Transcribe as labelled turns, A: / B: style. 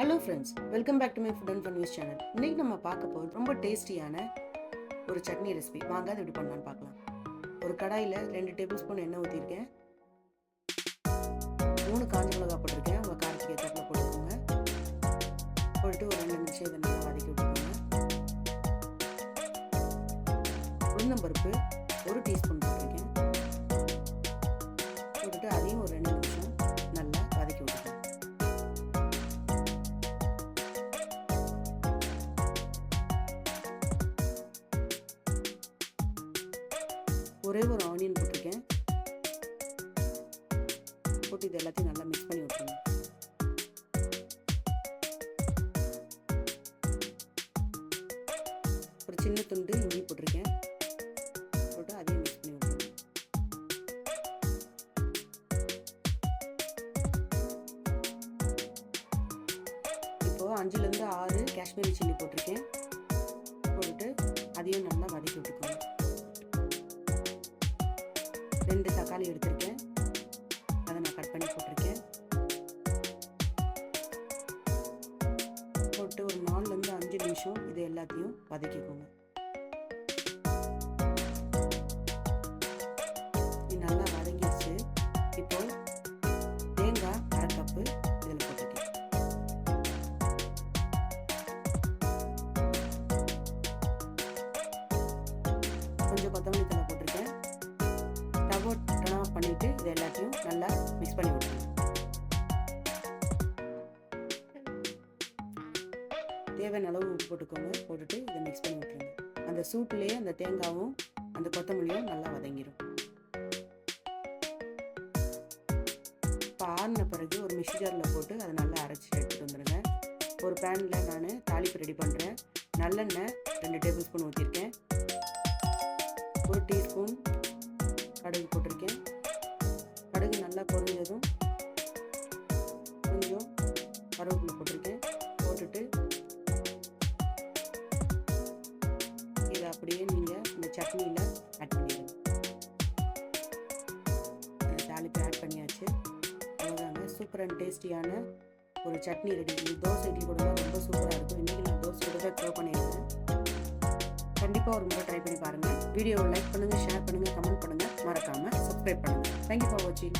A: Hello friends, welcome back to my food and fun news channel. இன்னைக்கு நம்ம பார்க்க போகிறது ரொம்ப டேஸ்டியான ஒரு சட்னி ரெசிபி. வாங்க அது எப்படி பண்ணலான்னு பார்க்கலாம். ஒரு கடாயில் 2 டேபிள் ஸ்பூன் எண்ணெய் ஊற்றிருக்கேன். 3 காஞ்ச மிளகா போட்டிருக்கேன். உங்கள் காரத்துக்கு ஏற்றாப்புல போட்டுக்கோங்க. போட்டு ஒரு 2 நிமிஷம் இதை நல்லா வதக்கி விட்டுக்கோங்க. உளுந்தம்பருப்பு 1 டீஸ்பூன் போட்டிருக்கேன். போட்டுட்டு அதையும் ஒரு 2 நிமிஷம் நல்லா வதக்கி விட்டுக்கோங்க. ஒரே ஒரு ஆனியன் போட்டிருக்கேன். போட்டு இது எல்லாத்தையும் நல்லா மிக்ஸ் பண்ணி விட்டுருங்க. ஒரு சின்ன துண்டு இஞ்சி போட்டிருக்கேன். போட்டு அதையும் மிக்ஸ் பண்ணி விட்டுருங்க. இப்போ 5லேருந்து 6 காஷ்மீரி சில்லி போட்டிருக்கேன். போட்டுட்டு அதையும் நல்லா வதக்கி விட்டுக்கோங்க. 2 தக்காளி எடுத்திருக்கேன். அதை நான் கட் பண்ணி போட்டிருக்கேன். போட்டு ஒரு 4லேருந்து 5 நிமிஷம் இது எல்லாத்தையும் வதக்கிக்கோங்க. இது நல்லா வதங்கிடுச்சு. இப்போ தேங்காய் 1/2 கப்பு இதில் போட்டிருக்கேன். கொஞ்சம் கொத்தமல்லி தழை போட்டிருக்கேன். டர்ன் ஆஃப் பண்ணிட்டு இது எல்லாத்தையும் நல்லா மிக்ஸ் பண்ணி விட்டுருங்க. தேவையான அளவு உப்பு போட்டுக்கோங்க. போட்டுட்டு இதை மிக்ஸ் பண்ணி விட்டுருங்க. அந்த சூட்லேயே அந்த தேங்காயும் அந்த கொத்தமல்லியும் நல்லா வதங்கிடும். இப்போ ஆறின பிறகு ஒரு மிக்ஸி ஜாரில் போட்டு அதை நல்லா அரைச்சி எடுத்துகிட்டு வந்துடுங்க. ஒரு பேனில் நான் தாளிப்பு ரெடி பண்ணுறேன். நல்லெண்ணெய் 2 டேபிள் ஸ்பூன் ஊற்றிருக்கேன். 1 டீஸ்பூன் கடுகு போட்டிருக்கேன். கடுகு நல்லா பொரிஞ்சதும் கொஞ்சம் கருவேப்பிலை போட்டிருக்கேன். போட்டுட்டு இதை அப்படியே நீங்கள் இந்த சட்னியில் ஆட் பண்ணிடுங்க. தாளிப்பு ஆட் பண்ணியாச்சு. அவ்வளோதாங்க, சூப்பர் அண்ட் டேஸ்டியான ஒரு சட்னி ரெடி. தோசை இட்லி கூட ரொம்ப சூப்பராக இருக்கும். இன்றைக்கி நான் தோசை கூட தான் ட்ரை பண்ணியிருக்கேன். கண்டிப்பாக ஒரு முறை ட்ரை பண்ணி பாருங்கள். வீடியோவை லைக் பண்ணுங்கள், ஷேர் பண்ணுங்கள், கமெண்ட் பண்ணுங்கள், மறக்காமல் சப்ஸ்கிரைப் பண்ணுங்கள். தேங்க்யூ ஃபார் வாட்சிங்.